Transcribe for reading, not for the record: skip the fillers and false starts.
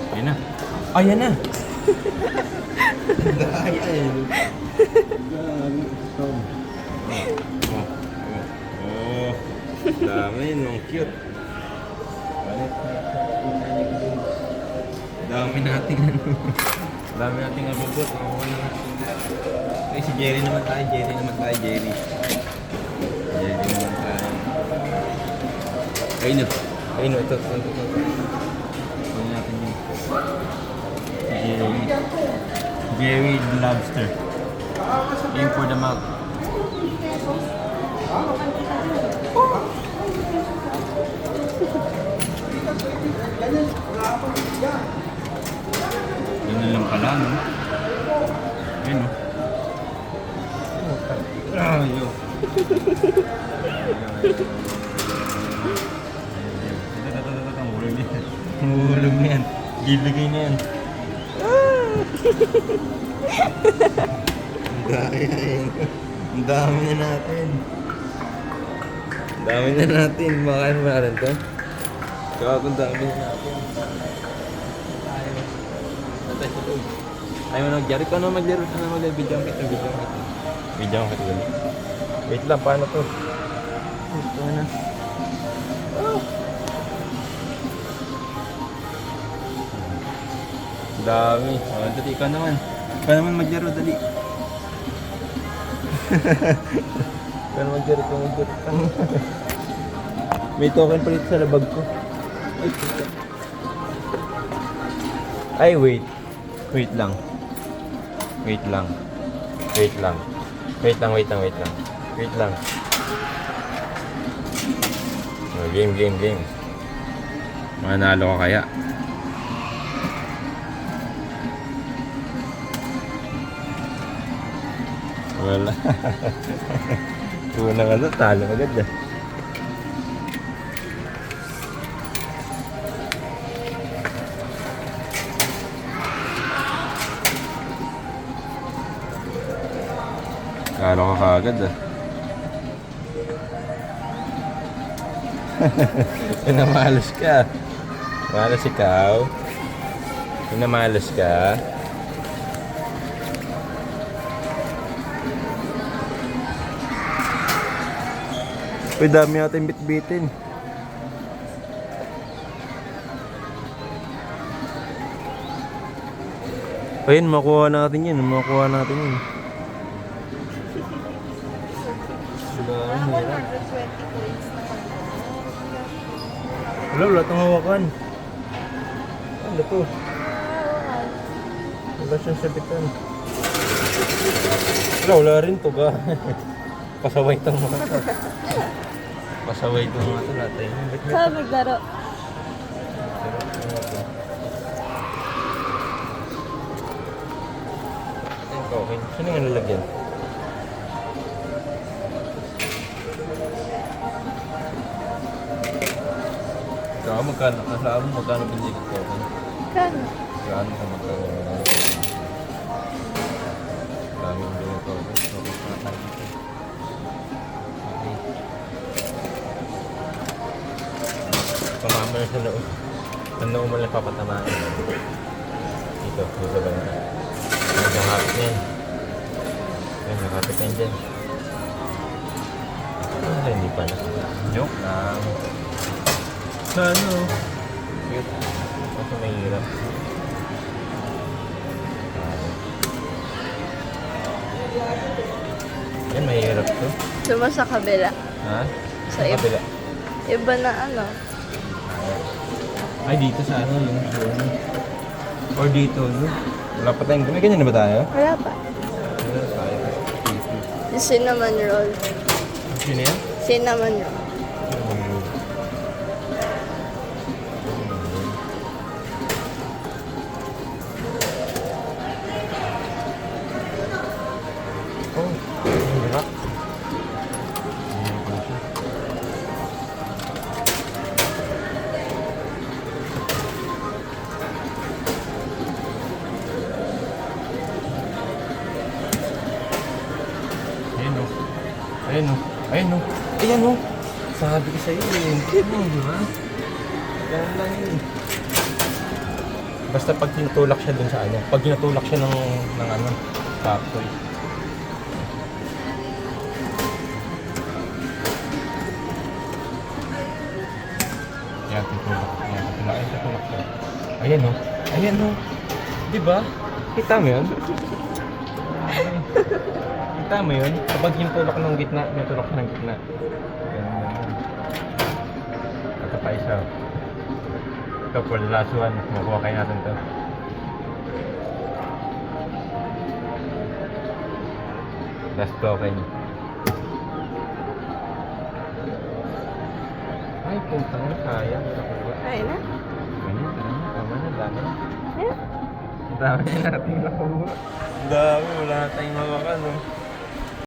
Ayan na. Ayan na. Daya eh. Oh. Dami nung cute. Dami nating ano. Dami nating abubot. Ay, si Jerry naman tayo. Jerry naman tayo. Jerry naman tayo. Ayun o. Ayun o. Ito. Ayun natin yun. Jerry the lobster. Aim for the mouth. Yun na lang pala, no? Ayun, no? Ayo. Hulog na yan. Gilagay na yan. Daya eh. Ang dami na natin. Ang dami na natin. Makain mo na rin to. Kaya kung dami na natin. Ayaw mo nag-jari. Kung ano maglaro? Ano maglaro? Video kita. Video kita. Wait lang. Paano to? Ito na. Dami. Oh, dali ka naman. Ikaw naman maglaro, dali. Ikaw naman maglaro. May token pa dito sa labag ko. Ay, wait. Wait lang. Wait lang. Oh, game. Manalo ka kaya? Wala. Una nga doon, talo agad ah. Talo ka kaagad ah. Pinamalas ka. Malas ikaw. Pinamalas ka. Uy, dami natin bit-bitin. Ayun, makuha natin yun. Wala 120 coins na kanya. Wala itong hawakan. Ano to? Wala siyang sabitan. Wala rin to ba? Pasaway itong mga to. Pasaway itong mga to natin. Saan maglaro? Okay. Sino nga nalagyan? Saka magkano? Nasaan mo magkano binili ko? Kano? Saan ka magkano? Daming binili ko. Pamamar sa loob. Ang loob mo lang papatamaan. Dito ba na? Nakakapit na yan. Ayan, nakakapit na yan dyan. Hindi pa na. Joke lang. Sa ano? Cute. Kasi mahirap. Yan, mahirap to. Suma sa kabila. Ha? Sa kabila. Iba na ano. Ay, dito sa ano, yung phone. Or dito, no? Wala pa tayong, may ganyan na ba tayo? Wala pa. Wala tayo. Yung cinnamon roll. Sino yan? Cinnamon roll. Oh, hirap. Ayun o. Ayun o. Ayan o. Sabi ko sa'yo eh. Di ba? Ganun lang yun. Basta pag tinutulak siya dun sa ano. Pag tinutulak siya ng ano, factory. Yan, tutulak. Yan, tutulak. Ayan, tutulak siya. Ayan o. Ayan o. Di ba? Kita mo yun? Kita mo yun? Kapag tinutulak ng gitna, tinutulak siya ng gitna. Ganun yan. Ito pa isa. Ito for the last one. Makuha kayo natin to. Last token. Ay, puntang na kaya. Nakuha. Ay na. Ganyan, tara na. Tama na, dami na. Eh? Ang dami natin nakuha. Ang dami, wala na tayong mawakan, no?